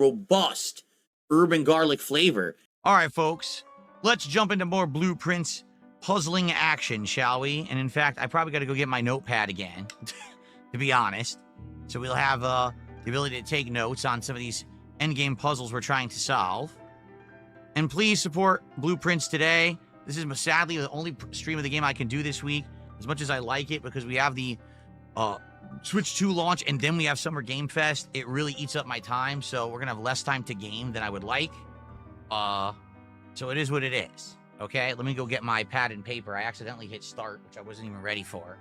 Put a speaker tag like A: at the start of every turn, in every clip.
A: robust urban garlic flavor.
B: All right, folks, let's jump into more Blueprints puzzling action, shall we? And in fact, I probably got to go get my notepad again, to be honest. So we'll have the ability to take notes on some of these endgame puzzles we're trying to solve. And please support Blueprints today. This is sadly the only stream of the game I can do this week, as much as I like it, because we have the Switch 2 launch and then we have Summer Game Fest. It really eats up my time, so we're gonna have less time to game than I would like. So it is what it is. Okay, let me go get my pad and paper. I accidentally hit start, which I wasn't even ready for.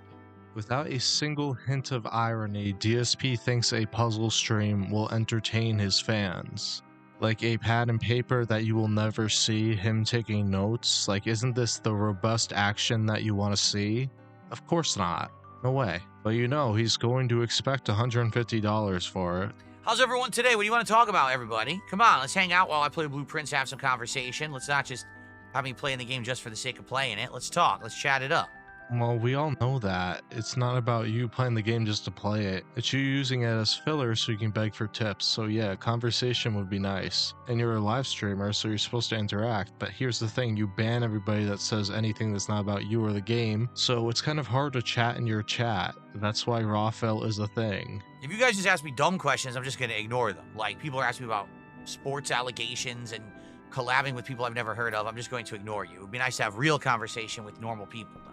C: Without a single hint of irony, DSP thinks a puzzle stream will entertain his fans. Like a pad and paper that you will never see, him taking notes. Like, isn't this the robust action that you want to see? Of course not. No way. But you know, he's going to expect $150 for it.
B: How's everyone today? What do you want to talk about, everybody? Come on, let's hang out while I play Blueprints, have some conversation. Let's not just have me playing the game just for the sake of playing it. Let's talk. Let's chat it up.
C: Well, we all know that. It's not about you playing the game just to play it. It's you using it as filler so you can beg for tips. So yeah, conversation would be nice. And you're a live streamer, so you're supposed to interact. But here's the thing, you ban everybody that says anything that's not about you or the game. So it's kind of hard to chat in your chat. That's why raw fill is a thing.
B: If you guys just ask me dumb questions, I'm just going to ignore them. Like, people are asking me about sports allegations and collabing with people I've never heard of. I'm just going to ignore you. It would be nice to have real conversation with normal people, though.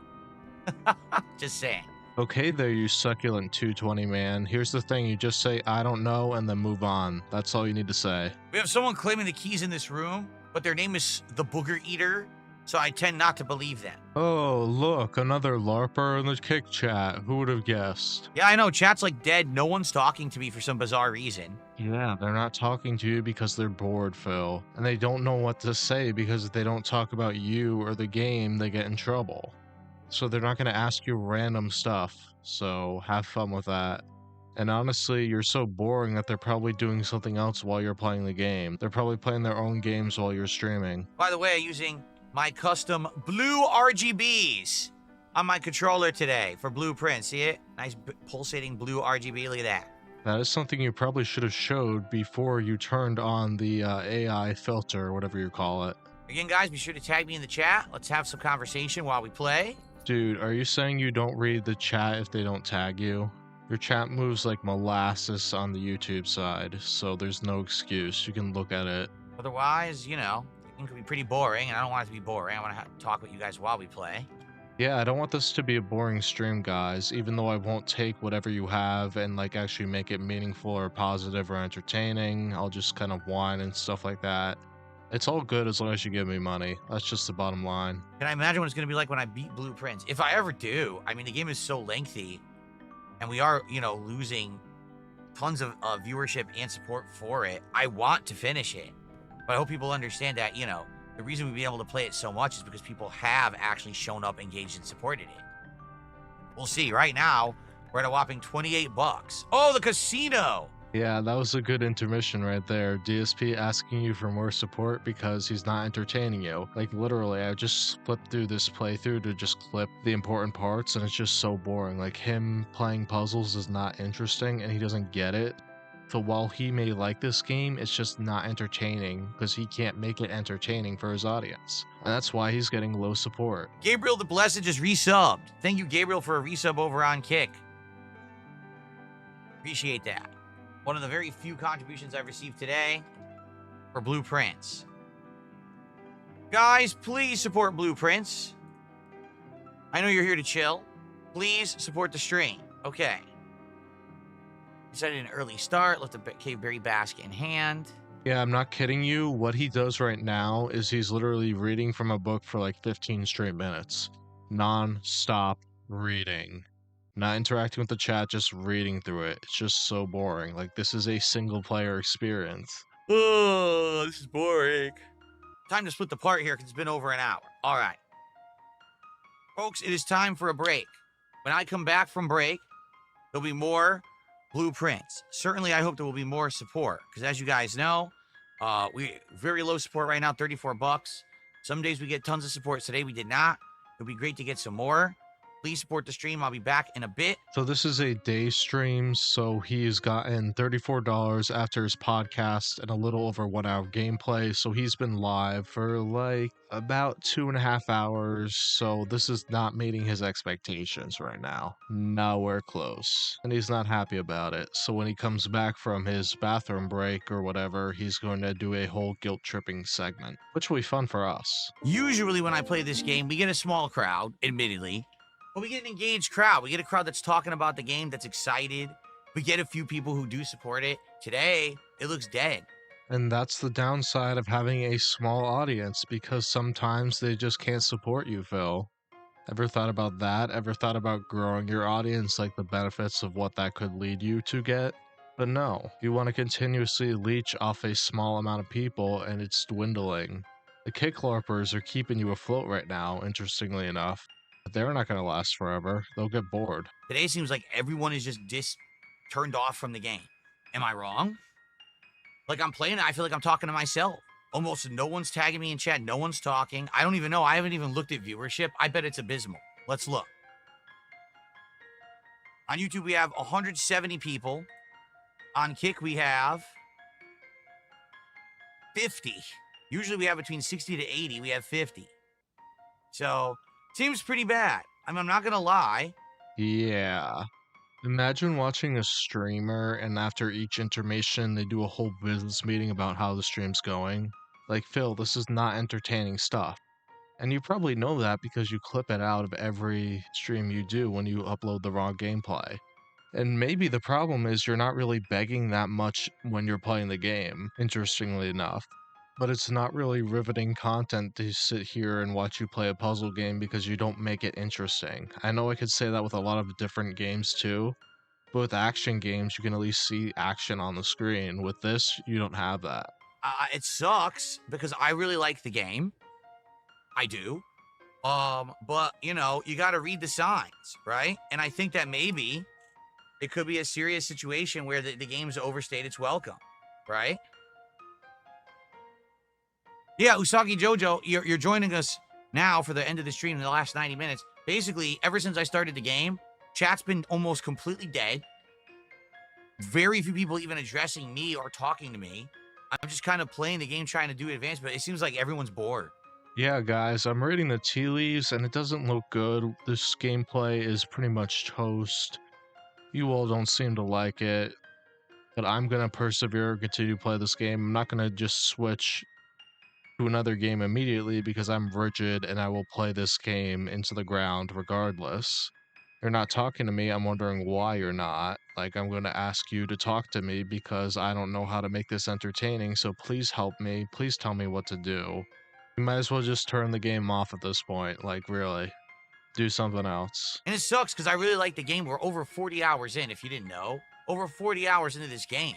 B: Just saying.
C: Okay there, you succulent 220 man. Here's the thing, you just say, I don't know, and then move on. That's all you need to say.
B: We have someone claiming the keys in this room, but their name is the Booger Eater, so I tend not to believe them.
C: Oh, look, another LARPer in the kick chat. Who would have guessed?
B: Yeah, I know, chat's like dead. No one's talking to me for some bizarre reason.
C: Yeah, they're not talking to you because they're bored, Phil. And they don't know what to say because if they don't talk about you or the game, they get in trouble. So they're not going to ask you random stuff, so have fun with that. And honestly, you're so boring that they're probably doing something else while you're playing the game. They're probably playing their own games while you're streaming.
B: By the way, using my custom blue RGBs on my controller today for Blueprints. See it? Nice pulsating blue RGB, look at that.
C: That is something you probably should have showed before you turned on the AI filter, or whatever you call it.
B: Again, guys, be sure to tag me in the chat. Let's have some conversation while we play.
C: Dude, are you saying you don't read the chat if they don't tag you? Your chat moves like molasses on the YouTube side, so there's no excuse. You can look at it.
B: Otherwise, you know, it can be pretty boring, and I don't want it to be boring. I want to talk with you guys while we play.
C: Yeah, I don't want this to be a boring stream, guys, even though I won't take whatever you have and like actually make it meaningful or positive or entertaining. I'll just kind of whine and stuff like that. It's all good as long as you give me money. That's just the bottom line.
B: Can I imagine what it's going to be like when I beat Blueprints? If I ever do, I mean, the game is so lengthy, and we are, you know, losing tons of viewership and support for it. I want to finish it, but I hope people understand that, you know, the reason we've been able to play it so much is because people have actually shown up, engaged, and supported it. We'll see. Right now, we're at a whopping $28. Oh, the casino!
C: Yeah, that was a good intermission right there. DSP asking you for more support because he's not entertaining you. Like, literally, I just flipped through this playthrough to just clip the important parts, and it's just so boring. Like, him playing puzzles is not interesting, and he doesn't get it. So while he may like this game, it's just not entertaining because he can't make it entertaining for his audience. And that's why he's getting low support.
B: Gabriel the Blessed just resubbed. Thank you, Gabriel, for a resub over on Kick. Appreciate that. One of the very few contributions I've received today for Blueprints. Guys, please support Blueprints. I know you're here to chill. Please support the stream. Okay. Decided an early start. Left the Caveberry basket in hand.
C: Yeah, I'm not kidding you. What he does right now is he's literally reading from a book for like 15 straight minutes. Non-stop reading. Not interacting with the chat, just reading through it. It's just so boring. Like, this is a single-player experience.
B: Oh, this is boring. Time to split the part here because it's been over an hour. All right. Folks, it is time for a break. When I come back from break, there'll be more Blueprints. Certainly, I hope there will be more support because, as you guys know, we very low support right now, $34. Some days we get tons of support. Today we did not. It'll be great to get some more. Please support the stream. I'll be back in a bit.
C: So this is a day stream, so he's gotten $34 after his podcast and a little over 1 hour gameplay. So he's been live for like about 2.5 hours. So this is not meeting his expectations right now. Nowhere close. And he's not happy about it. So when he comes back from his bathroom break or whatever, he's going to do a whole guilt tripping segment, which will be fun for us.
B: Usually when I play this game, we get a small crowd, admittedly. But we get an engaged crowd. We get a crowd that's talking about the game, that's excited. We get a few people who do support it. Today, it looks dead.
C: And that's the downside of having a small audience, because sometimes they just can't support you, Phil. Ever thought about that? Ever thought about growing your audience, like the benefits of what that could lead you to get? But no, you want to continuously leech off a small amount of people and it's dwindling. The kicklarpers are keeping you afloat right now, interestingly enough. But they're not going to last forever. They'll get bored.
B: Today seems like everyone is just turned off from the game. Am I wrong? Like I'm playing it, I feel like I'm talking to myself. Almost no one's tagging me in chat. No one's talking. I don't even know. I haven't even looked at viewership. I bet it's abysmal. Let's look. On YouTube, we have 170 people. On Kick, we have 50. Usually we have between 60 to 80. We have 50. So, seems pretty bad. I mean, I'm not going to lie.
C: Yeah. Imagine watching a streamer and after each intermission they do a whole business meeting about how the stream's going. Like, Phil, this is not entertaining stuff. And you probably know that because you clip it out of every stream you do when you upload the raw gameplay. And maybe the problem is you're not really begging that much when you're playing the game, interestingly enough. But it's not really riveting content to sit here and watch you play a puzzle game because you don't make it interesting. I know I could say that with a lot of different games too, but with action games, you can at least see action on the screen. With this, you don't have that.
B: It sucks because I really like the game. I do. But, you know, you got to read the signs, right? And I think that maybe it could be a serious situation where the game's overstayed its welcome, right? Yeah, Usagi Jojo, you're joining us now for the end of the stream in the last 90 minutes. Basically, ever since I started the game, chat's been almost completely dead. Very few people even addressing me or talking to me. I'm just kind of playing the game, trying to do advanced, but it seems like everyone's bored.
C: Yeah, guys, I'm reading the tea leaves, and it doesn't look good. This gameplay is pretty much toast. You all don't seem to like it, but I'm going to persevere, continue to play this game. I'm not going to just switch to another game immediately because I'm rigid and I will play this game into the ground regardless. You're not talking to me, I'm wondering why you're not. Like, I'm going to ask you to talk to me because I don't know how to make this entertaining, so please help me. Please tell me what to do. You might as well just turn the game off at this point, like, really. Do something else.
B: And it sucks because I really like the game. We're over 40 hours in, if you didn't know. Over 40 hours into this game.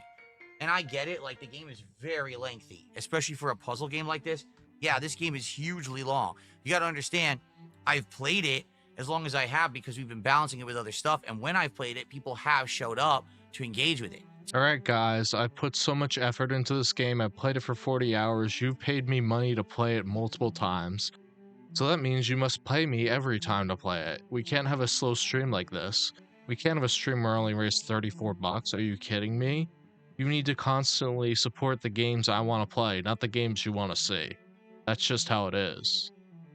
B: And I get it, like, the game is very lengthy, especially for a puzzle game like this. Yeah, this game is hugely long. You got to understand, I've played it as long as I have because we've been balancing it with other stuff. And when I've played it, people have showed up to engage with it.
C: Alright guys, I put so much effort into this game, I played it for 40 hours, you've paid me money to play it multiple times. So that means you must pay me every time to play it. We can't have a slow stream like this. We can't have a stream where I only raised 34 bucks, are you kidding me? You need to constantly support the games I want to play, not the games you want to see. That's just how it is.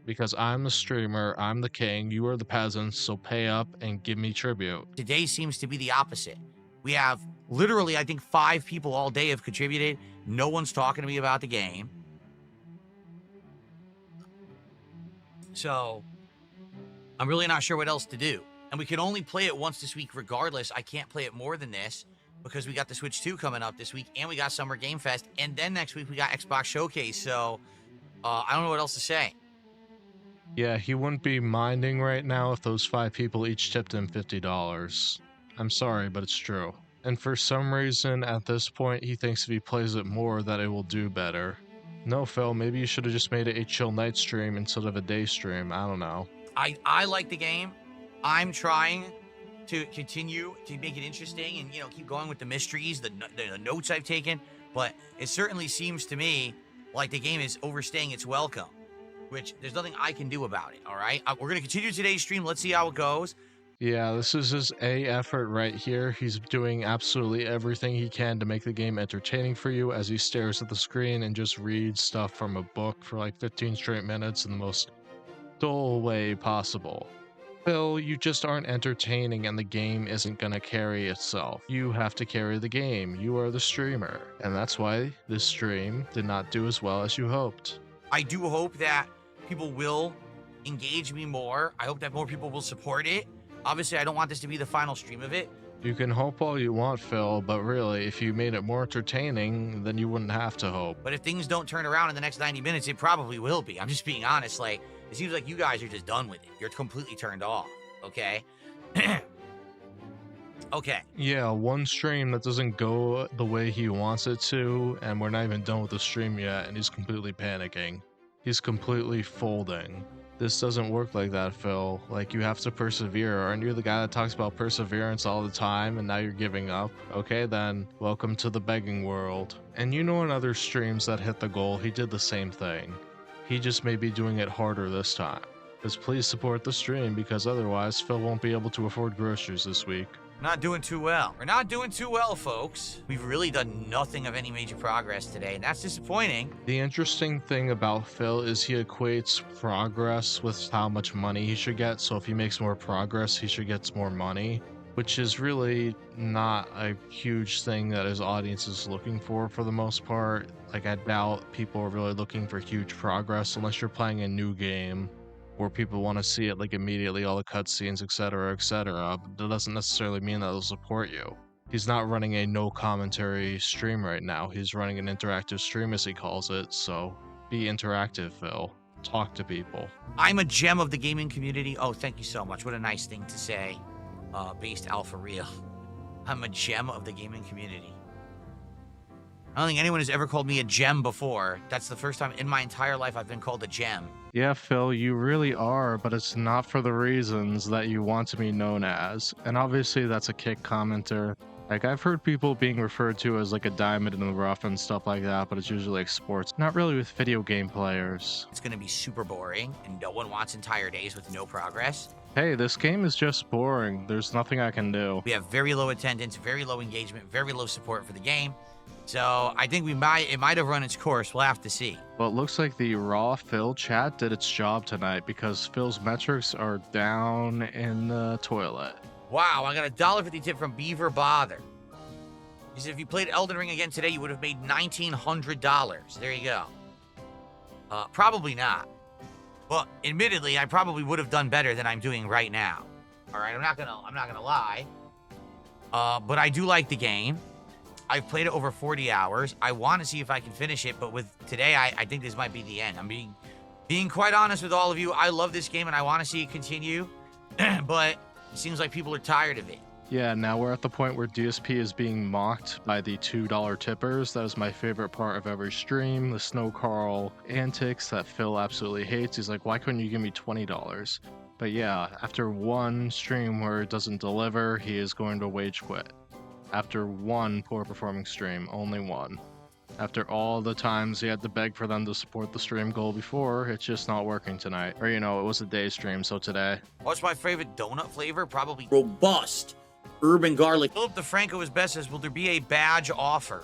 C: Because I'm the streamer, I'm the king, you are the peasants, so pay up and give me tribute.
B: Today seems to be the opposite. We have literally, I think 5 people all day have contributed. No one's talking to me about the game. So, I'm really not sure what else to do. And we can only play it once this week regardless. I can't play it more than this because we got the Switch 2 coming up this week and we got Summer Game Fest. And then next week we got Xbox Showcase. So, I don't know what else to say.
C: Yeah, he wouldn't be minding right now if those 5 people each tipped him $50. I'm sorry, but it's true. And for some reason, at this point, he thinks if he plays it more that it will do better. No, Phil, maybe you should have just made it a chill night stream instead of a day stream. I don't know.
B: I like the game. I'm trying to continue to make it interesting and, you know, keep going with the mysteries, the notes I've taken. But it certainly seems to me like the game is overstaying its welcome. which there's nothing I can do about it, all right? We're going to continue today's stream. Let's see how it goes.
C: Yeah, this is his A effort right here. He's doing absolutely everything he can to make the game entertaining for you as he stares at the screen and just reads stuff from a book for like 15 straight minutes in the most dull way possible. Phil, you just aren't entertaining and the game isn't gonna carry itself. You have to carry the game. You are the streamer. And that's why this stream did not do as well as you hoped.
B: I do hope that people will engage me more. I hope that more people will support it. Obviously, I don't want this to be the final stream of it.
C: You can hope all you want, Phil, but really, if you made it more entertaining, then you wouldn't have to hope.
B: But if things don't turn around in the next 90 minutes, it probably will be. I'm just being honest. Like, it seems like you guys are just done with it. You're completely turned off, okay? Okay.
C: Yeah, one stream that doesn't go the way he wants it to, and we're not even done with the stream yet, and he's completely panicking. He's completely folding. This doesn't work like that, Phil. Like, you have to persevere. Aren't you the guy that talks about perseverance all the time, and now you're giving up? Okay then, welcome to the begging world. And you know in other streams that hit the goal, he did the same thing. He just may be doing it harder this time. Just please support the stream, because otherwise Phil won't be able to afford groceries this week.
B: Not doing too well. We're not doing too well, folks. We've really done nothing of any major progress today, and that's disappointing.
C: The interesting thing about Phil is he equates progress with how much money he should get. So if he makes more progress, he should get more money, which is really not a huge thing that his audience is looking for the most part. Like, I doubt people are really looking for huge progress unless you're playing a new game where people want to see it like immediately, all the cutscenes, etc., etc. But that doesn't necessarily mean that they'll support you. He's not running a no commentary stream right now. He's running an interactive stream, as he calls it. So be interactive, Phil. Talk to people.
B: I'm a gem of the gaming community. Oh, thank you so much. What a nice thing to say. Based Alpha Real. I'm a gem of the gaming community. I don't think anyone has ever called me a gem before. That's the first time in my entire life I've been called a gem.
C: Yeah, Phil, you really are, but it's not for the reasons that you want to be known as. And obviously that's a kick commenter. Like, I've heard people being referred to as like a diamond in the rough and stuff like that, but it's usually like sports, not really with video game players.
B: It's gonna be super boring, and no one wants entire days with no progress.
C: Hey, this game is just boring. There's nothing I can do.
B: We have very low attendance, very low engagement, very low support for the game. So I think it might have run its course. We'll have to see.
C: Well, it looks like the raw Phil chat did its job tonight because Phil's metrics are down in the toilet.
B: Wow, I got a $1.50 tip from Beaver Bother. He said if you played Elden Ring again today, you would have made $1,900. There you go. Probably not. Well, admittedly, I probably would have done better than I'm doing right now. All right, I'm not gonna line. But I do like the game. I've played it over 40 hours. I want to see if I can finish it, but with today, I think this might be the end. I'm being quite honest with all of you. I love this game and I want to see it continue, but it seems like people are tired of it.
C: Yeah, now we're at the point where DSP is being mocked by the $2 tippers. That is my favorite part of every stream. The Snow Carl antics that Phil absolutely hates. He's like, why couldn't you give me $20? But yeah, after one stream where it doesn't deliver, he is going to rage quit. After one poor performing stream, only one. After all the times he had to beg for them to support the stream goal before, it's just not working tonight. Or, you know, it was a day stream, so today.
B: What's my favorite donut flavor? Probably
A: Robust. Urban garlic.
B: Philip DeFranco is best says, will there be a badge offer?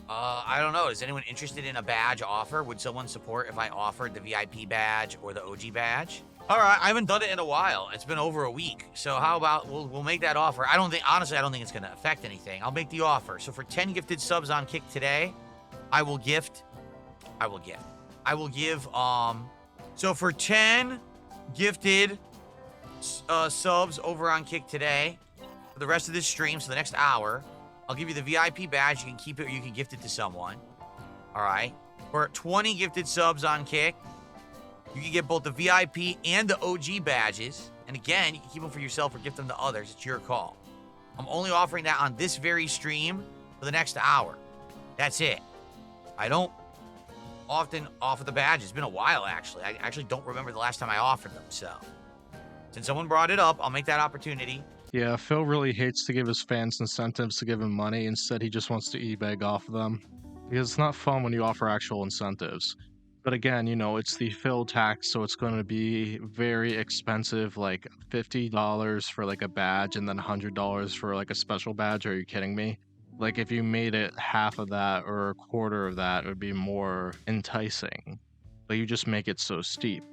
B: I don't know. Is anyone interested in a badge offer? Would someone support if I offered the VIP badge or the OG badge? All right, I haven't done it in a while. It's been over a week. So how about we'll make that offer. Honestly, I don't think it's going to affect anything. I'll make the offer. So for 10 gifted subs on Kick today, I will give, so for 10 gifted subs over on Kick today, for the rest of this stream, so the next hour, I'll give you the VIP badge. You can keep it or you can gift it to someone. All right. For 20 gifted subs on Kick, you can get both the VIP and the OG badges. And again, you can keep them for yourself or gift them to others. It's your call. I'm only offering that on this very stream for the next hour. That's it. I don't often offer the badges. It's been a while, actually. I actually don't remember the last time I offered them. So since someone brought it up, I'll make that opportunity.
C: Yeah, Phil really hates to give his fans incentives to give him money. Instead, he just wants to e-beg off of them. Because it's not fun when you offer actual incentives. But again, you know, it's the fill tax, so it's going to be very expensive, like $50 for like a badge and then $100 for like a special badge. Are you kidding me? Like if you made it half of that or a quarter of that, it would be more enticing. But you just make it so steep.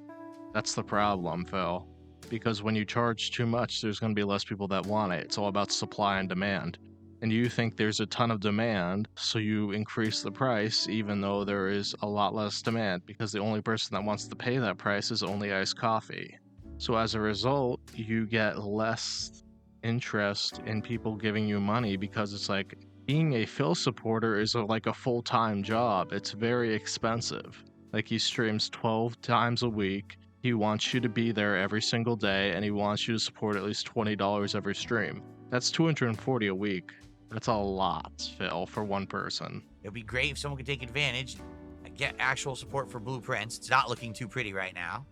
C: That's the problem, Phil. Because when you charge too much, there's going to be less people that want it. It's all about supply and demand. And you think there's a ton of demand, so you increase the price even though there is a lot less demand, because the only person that wants to pay that price is only iced coffee. So as a result, you get less interest in people giving you money, because it's like being a Phil supporter is like a full-time job. It's very expensive. Like he streams 12 times a week. He wants you to be there every single day, and he wants you to support at least $20 every stream. That's $240 a week. That's a lot, Phil, for one person.
B: It'd be great if someone could take advantage and get actual support for blueprints. It's not looking too pretty right now.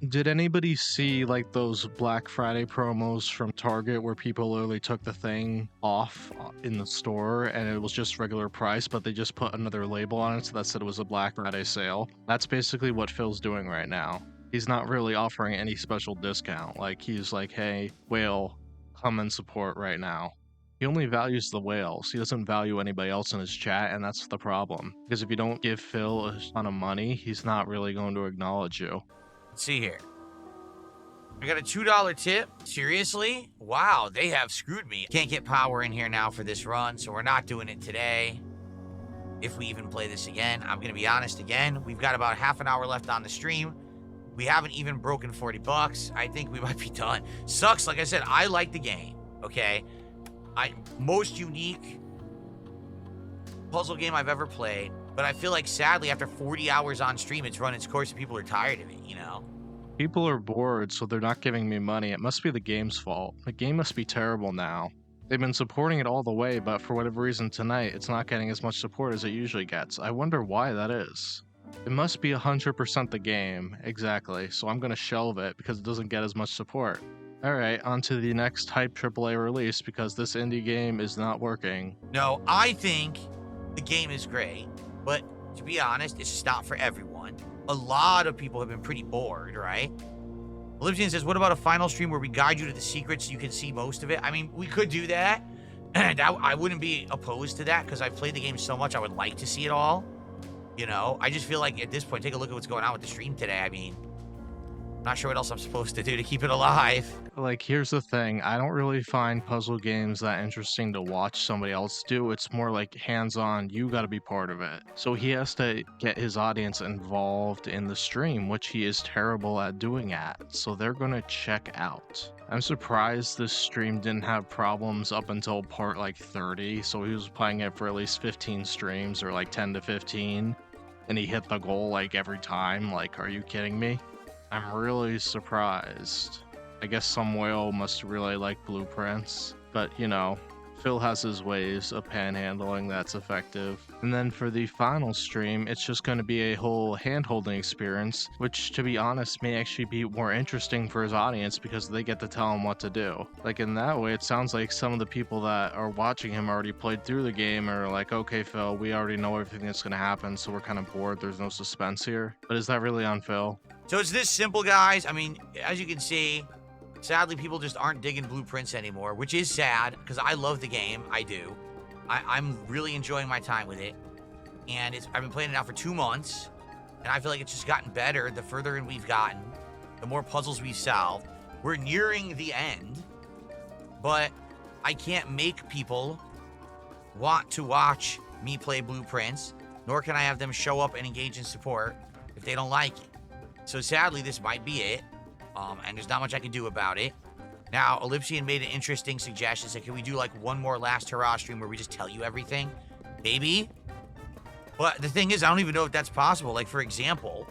C: Did anybody see like those Black Friday promos from Target where people literally took the thing off in the store and it was just regular price, but they just put another label on it so that said it was a Black Friday sale? That's basically what Phil's doing right now. He's not really offering any special discount. Like he's like, hey, whale, come and support right now. He only values the whales. He doesn't value anybody else in his chat, and that's the problem. Because if you don't give Phil a ton of money, he's not really going to acknowledge you.
B: Let's see here. I got a $2 tip. Seriously? Wow, they have screwed me. Can't get power in here now for this run, so we're not doing it today. If we even play this again, I'm going to be honest again. We've got about half an hour left on the stream. We haven't even broken 40 bucks. I think we might be done. Sucks. Like I said, I like the game. Okay. Most unique puzzle game I've ever played. But I feel like sadly after 40 hours on stream, it's run its course and people are tired of it, you know?
C: People are bored, so they're not giving me money. It must be the game's fault. The game must be terrible now. They've been supporting it all the way, but for whatever reason tonight, it's not getting as much support as it usually gets. I wonder why that is. It must be 100% the game, exactly, so I'm going to shelve it because it doesn't get as much support. Alright, on to the next hype AAA release, because this indie game is not working.
B: No, I think the game is great, but to be honest, it's just not for everyone. A lot of people have been pretty bored, right? Olivia says, what about a final stream where we guide you to the secrets so you can see most of it? I mean, we could do that. And I wouldn't be opposed to that because I've played the game so much, I would like to see it all. You know, I just feel like at this point, take a look at what's going on with the stream today. I mean, I'm not sure what else I'm supposed to do to keep it alive.
C: Like, here's the thing. I don't really find puzzle games that interesting to watch somebody else do. It's more like hands-on. You got to be part of it. So he has to get his audience involved in the stream, which he is terrible at doing at. So they're going to check out. I'm surprised this stream didn't have problems up until part like 30. So he was playing it for at least 15 streams, or like 10 to 15. And he hit the goal like every time. Like, are you kidding me? I'm really surprised. I guess some whale must really like blueprints, but you know, Phil has his ways of panhandling that's effective. And then for the final stream, it's just going to be a whole hand-holding experience, which to be honest may actually be more interesting for his audience because they get to tell him what to do. Like in that way, it sounds like some of the people that are watching him already played through the game and are like, okay Phil, we already know everything that's going to happen, so we're kind of bored, there's no suspense here. But is that really on Phil?
B: So it's this simple, guys. I mean, as you can see, sadly, people just aren't digging blueprints anymore, which is sad because I love the game. I do. I'm really enjoying my time with it. And I've been playing it now for 2 months. And I feel like it's just gotten better the further in we've gotten, the more puzzles we've solved. We're nearing the end. But I can't make people want to watch me play blueprints, nor can I have them show up and engage in support if they don't like it. So sadly, this might be it. And there's not much I can do about it. Now, Ellipsian made an interesting suggestion. Said, can we do like one more last hurrah stream where we just tell you everything? Maybe. But the thing is, I don't even know if that's possible. Like, for example,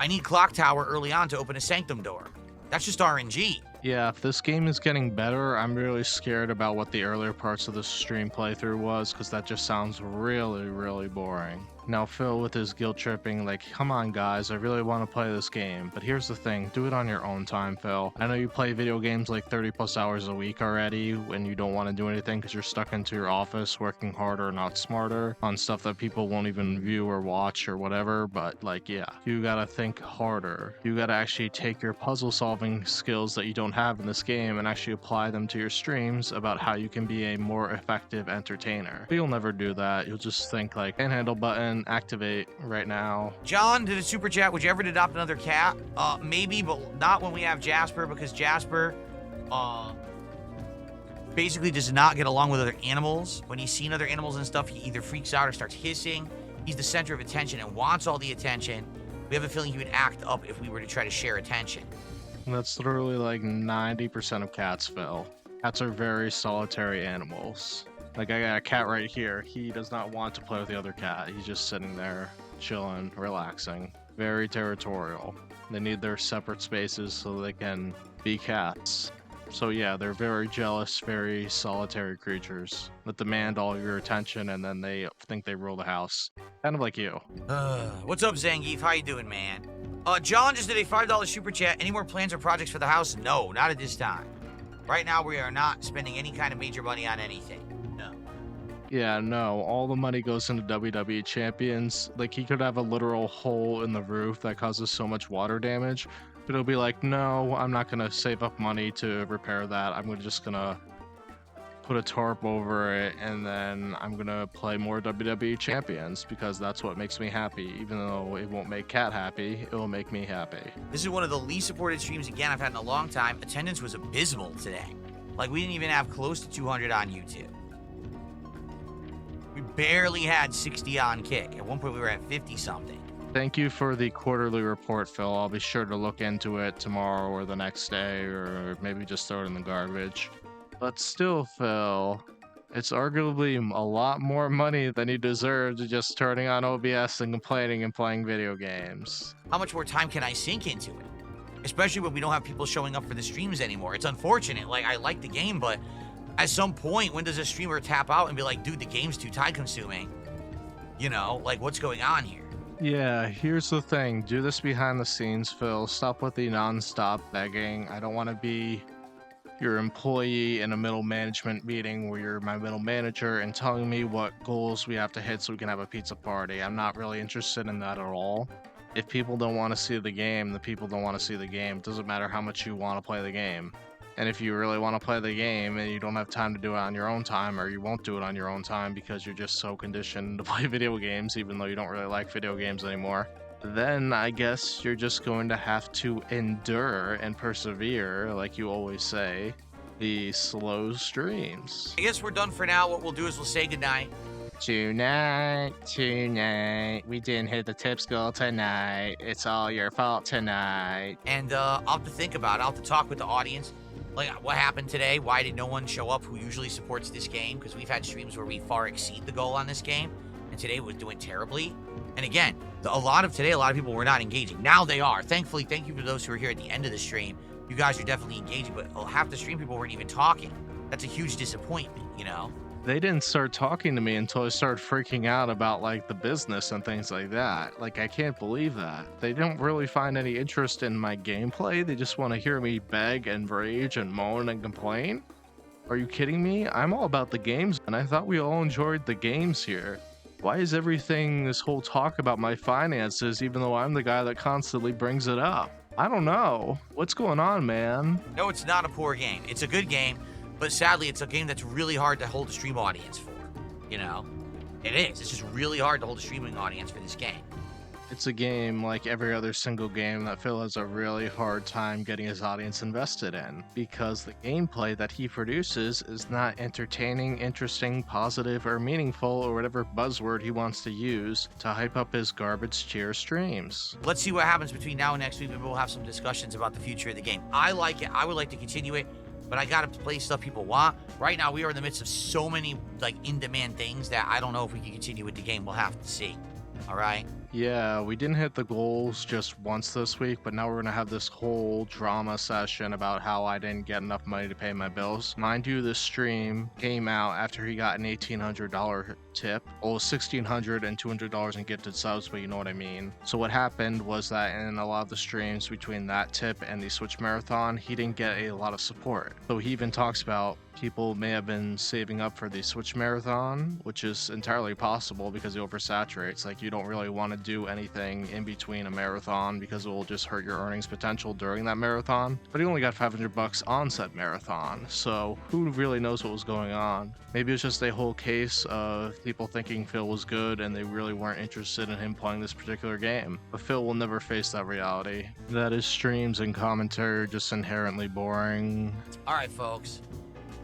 B: I need Clock Tower early on to open a Sanctum door. That's just RNG.
C: Yeah, if this game is getting better, I'm really scared about what the earlier parts of the stream playthrough was, because that just sounds really, really boring. Now Phil with his guilt tripping, like, come on guys, I really want to play this game. But here's the thing, do it on your own time, Phil. I know you play video games like 30 plus hours a week already when you don't want to do anything because you're stuck into your office working harder, not smarter, on stuff that people won't even view or watch or whatever. But like, yeah, you gotta think harder. You gotta actually take your puzzle solving skills that you don't have in this game and actually apply them to your streams about how you can be a more effective entertainer. But you'll never do that. You'll just think like, handle button, activate right now.
B: John did a super chat. Would you ever adopt another cat? Maybe, but not when we have Jasper, because Jasper, basically does not get along with other animals. When he's seen other animals and stuff, he either freaks out or starts hissing. He's the center of attention and wants all the attention. We have a feeling he would act up if we were to try to share attention.
C: That's literally like 90% of cats, Phil. Cats are very solitary animals. Like, I got a cat right here. He does not want to play with the other cat. He's just sitting there, chilling, relaxing. Very territorial. They need their separate spaces so they can be cats. So yeah, they're very jealous, very solitary creatures that demand all of your attention and then they think they rule the house. Kind of like you.
B: What's up, Zangief? How you doing, man? John just did a $5 super chat. Any more plans or projects for the house? No, not at this time. Right now, we are not spending any kind of major money on anything. No.
C: Yeah, no, all the money goes into WWE Champions. Like, he could have a literal hole in the roof that causes so much water damage, but it'll be like, no, I'm not gonna save up money to repair that. I'm just gonna put a tarp over it, and then I'm gonna play more WWE Champions because that's what makes me happy. Even though it won't make Cat happy, it will make me happy.
B: This is one of the least supported streams, again, I've had in a long time. Attendance was abysmal today. Like, we didn't even have close to 200 on YouTube. We barely had 60 on Kick. At one point, we were at 50-something.
C: Thank you for the quarterly report, Phil. I'll be sure to look into it tomorrow or the next day, or maybe just throw it in the garbage. But still, Phil, it's arguably a lot more money than you deserve to just turning on OBS and complaining and playing video games.
B: How much more time can I sink into it? Especially when we don't have people showing up for the streams anymore. It's unfortunate. Like, I like the game, but at some point, when does a streamer tap out and be like, dude, the game's too time-consuming? You know, like, what's going on here?
C: Yeah, here's the thing. Do this behind the scenes, Phil. Stop with the non-stop begging. I don't want to be your employee in a middle management meeting where you're my middle manager and telling me what goals we have to hit so we can have a pizza party. I'm not really interested in that at all. If people don't want to see the game, the people don't want to see the game. It doesn't matter how much you want to play the game. And if you really want to play the game and you don't have time to do it on your own time, or you won't do it on your own time because you're just so conditioned to play video games, even though you don't really like video games anymore, then I guess you're just going to have to endure and persevere, like you always say, the slow streams.
B: I guess we're done for now. What we'll do is we'll say goodnight.
C: Tonight, we didn't hit the tips goal tonight. It's all your fault tonight.
B: And I'll have to think about it. I'll have to talk with the audience. Like, what happened today? Why did no one show up who usually supports this game? Because we've had streams where we far exceed the goal on this game, and today was doing terribly. And again, a lot of people were not engaging. Now they are. Thankfully, thank you for those who are here at the end of the stream. You guys are definitely engaging, but half the stream people weren't even talking. That's a huge disappointment, you know?
C: They didn't start talking to me until I started freaking out about, like, the business and things like that. Like, I can't believe that. They don't really find any interest in my gameplay. They just want to hear me beg and rage and moan and complain. Are you kidding me? I'm all about the games, and I thought we all enjoyed the games here. Why is everything this whole talk about my finances, even though I'm the guy that constantly brings it up? I don't know. What's going on, man?
B: No, it's not a poor game. It's a good game, but sadly, it's a game that's really hard to hold a stream audience for. You know? It is. It's just really hard to hold a streaming audience for this game.
C: It's a game like every other single game that Phil has a really hard time getting his audience invested in, because the gameplay that he produces is not entertaining, interesting, positive, or meaningful, or whatever buzzword he wants to use to hype up his garbage tier streams.
B: Let's see what happens between now and next week. Maybe we'll have some discussions about the future of the game. I like it. I would like to continue it, but I gotta play stuff people want. Right now, we are in the midst of so many, like, in-demand things that I don't know if we can continue with the game. We'll have to see. All right?
C: Yeah, we didn't hit the goals just once this week, but now we're gonna have this whole drama session about how I didn't get enough money to pay my bills. Mind you, this stream came out after he got an $1,800 tip. Well, $1,600 and $200 in gifted subs, but you know what I mean. So what happened was that in a lot of the streams between that tip and the Switch Marathon, he didn't get a lot of support. So he even talks about people may have been saving up for the Switch Marathon, which is entirely possible because it oversaturates. Like, you don't really want to do anything in between a marathon because it will just hurt your earnings potential during that marathon. But he only got $500 on said marathon, so who really knows what was going on? Maybe it's just a whole case of people thinking Phil was good and they really weren't interested in him playing this particular game. But Phil will never face that reality. That his streams and commentary are just inherently boring.
B: All right, folks.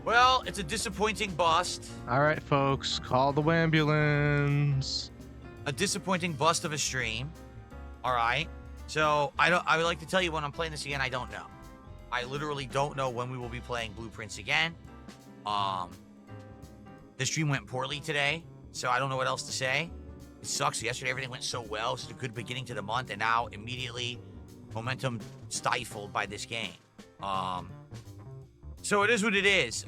B: Well, it's a disappointing bust.
C: All right, folks, call the ambulance.
B: A disappointing bust of a stream. All right. So I would like to tell you when I'm playing this again. I don't know. I literally don't know when we will be playing Blueprints again. The stream went poorly today, so I don't know what else to say. It sucks. Yesterday everything went so well. It's a good beginning to the month, and now immediately momentum stifled by this game. So it is what it is.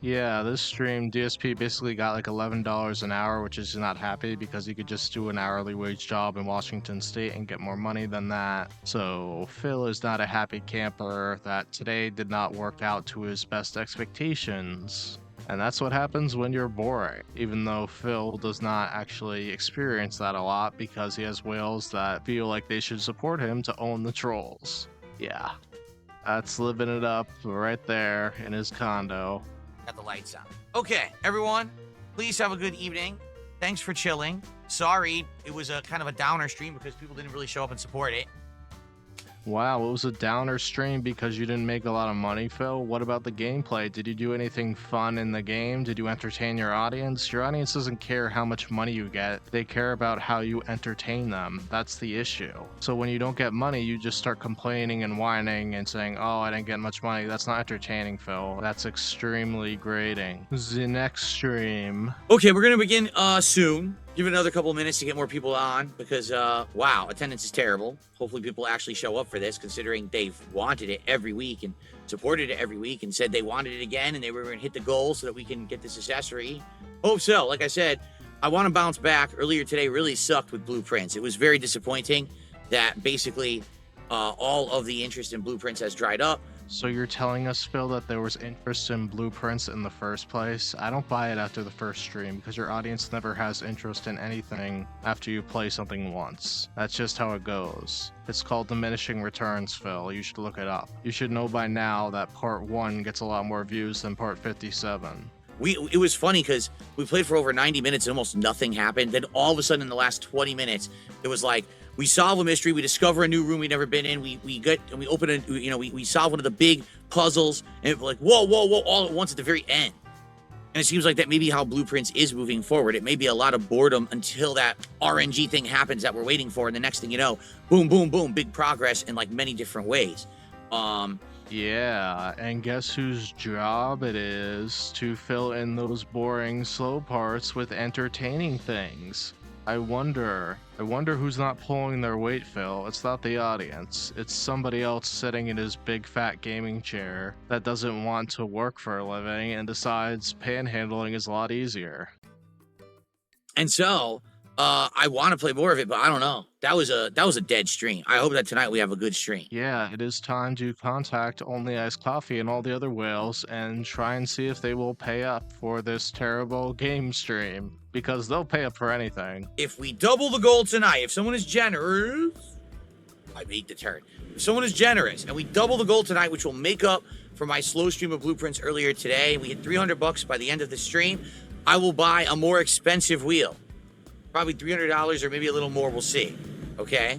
C: Yeah, this stream, DSP basically got like $11 an hour, which is not happy because he could just do an hourly wage job in Washington State and get more money than that. So Phil is not a happy camper that today did not work out to his best expectations. And that's what happens when you're boring, even though Phil does not actually experience that a lot because he has whales that feel like they should support him to own the trolls. Yeah. That's living it up right there in his condo.
B: Got the lights on. Okay, everyone, please have a good evening. Thanks for chilling. Sorry, it was a kind of a downer stream because people didn't really show up and support it.
C: Wow, it was a downer stream because you didn't make a lot of money, Phil. What about the gameplay? Did you do anything fun in the game? Did you entertain your audience? Your audience doesn't care how much money you get. They care about how you entertain them. That's the issue. So when you don't get money, you just start complaining and whining and saying, oh, I didn't get much money. That's not entertaining, Phil. That's extremely grating. The next stream.
A: Okay, we're gonna begin soon. Give it another couple of minutes to get more people on because wow, attendance is terrible. Hopefully people actually show up for this, considering they've wanted it every week and supported it every week and said they wanted it again and they were going to hit the goal so that we can get this accessory. Hope so. Like I said, I want to bounce back. Earlier today really sucked with Blueprints. It was very disappointing that basically all of the interest in Blueprints has dried up.
C: So you're telling us, Phil, that there was interest in Blueprints in the first place? I don't buy it after the first stream because your audience never has interest in anything after you play something once. That's just how it goes. It's called diminishing returns, Phil. You should look it up. You should know by now that part 1 gets a lot more views than part 57.
A: It was funny because we played for over 90 minutes and almost nothing happened. Then all of a sudden in the last 20 minutes, it was like, we solve a mystery, we discover a new room we've never been in, we open a, we solve one of the big puzzles, and it's like, whoa, all at once at the very end. And it seems like that may be how Blueprints is moving forward. It may be a lot of boredom until that RNG thing happens that we're waiting for, and the next thing you know, boom, boom, boom, big progress in like many different ways.
C: Yeah, and guess whose job it is to fill in those boring, slow parts with entertaining things? I wonder who's not pulling their weight, Phil. It's not the audience. It's somebody else sitting in his big fat gaming chair that doesn't want to work for a living and decides panhandling is a lot easier.
A: And so, I want to play more of it, but I don't know. That was a dead stream. I hope that tonight we have a good stream.
C: Yeah, it is time to contact Only Iced Coffee and all the other whales and try and see if they will pay up for this terrible game stream. Because they'll pay up for anything.
A: If we double the goal tonight, if someone is generous, I beat the turn. If someone is generous and we double the goal tonight, which will make up for my slow stream of Blueprints earlier today, we hit $300 by the end of the stream, I will buy a more expensive wheel. Probably $300 or maybe a little more, we'll see. Okay?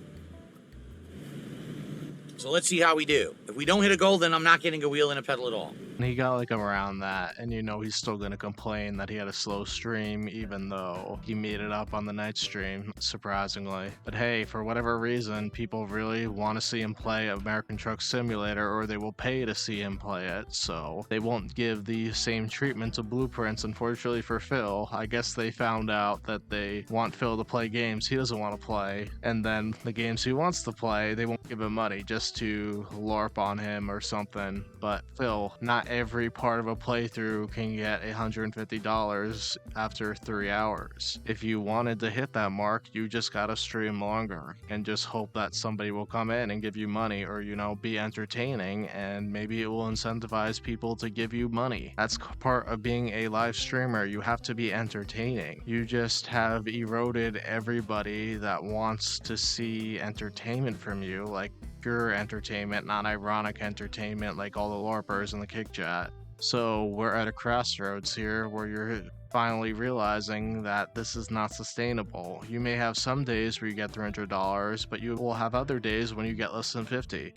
A: So let's see how we do. If we don't hit a goal, then I'm not getting a wheel and a pedal at all.
C: And he got like around that, and you know he's still gonna complain that he had a slow stream, even though he made it up on the night stream, surprisingly. But hey, for whatever reason, people really want to see him play American Truck Simulator, or they will pay to see him play it, so they won't give the same treatment to Blueprints. Unfortunately for Phil, I guess they found out that they want Phil to play games he doesn't want to play, and then the games he wants to play, they won't give him money just to LARP on him or something. But Phil, not every part of a playthrough can get $150 after 3 hours. If you wanted to hit that mark, you just gotta stream longer and just hope that somebody will come in and give you money, or you know, be entertaining, and maybe it will incentivize people to give you money. That's part of being a live streamer. You have to be entertaining. You just have eroded everybody that wants to see entertainment from you, like pure entertainment, not ironic entertainment like all the LARPers in the kick chat. So we're at a crossroads here where you're finally realizing that this is not sustainable. You may have some days where you get $300, but you will have other days when you get less than 50.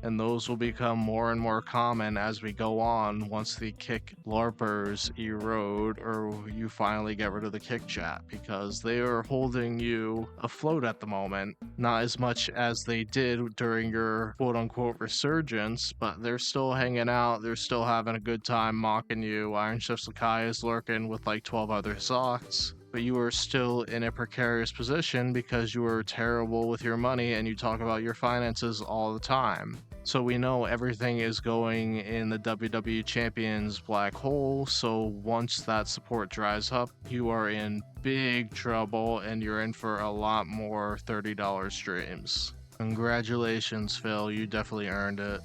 C: And those will become more and more common as we go on once the kick LARPers erode, or you finally get rid of the kick chat, because they are holding you afloat at the moment. Not as much as they did during your quote-unquote resurgence, but they're still hanging out, they're still having a good time mocking you. Iron Chef Sakai is lurking with like 12 other socks. But you are still in a precarious position because you are terrible with your money and you talk about your finances all the time. So we know everything is going in the WWE Champions black hole, so once that support dries up, you are in big trouble and you're in for a lot more $30 streams. Congratulations, Phil, you definitely earned it.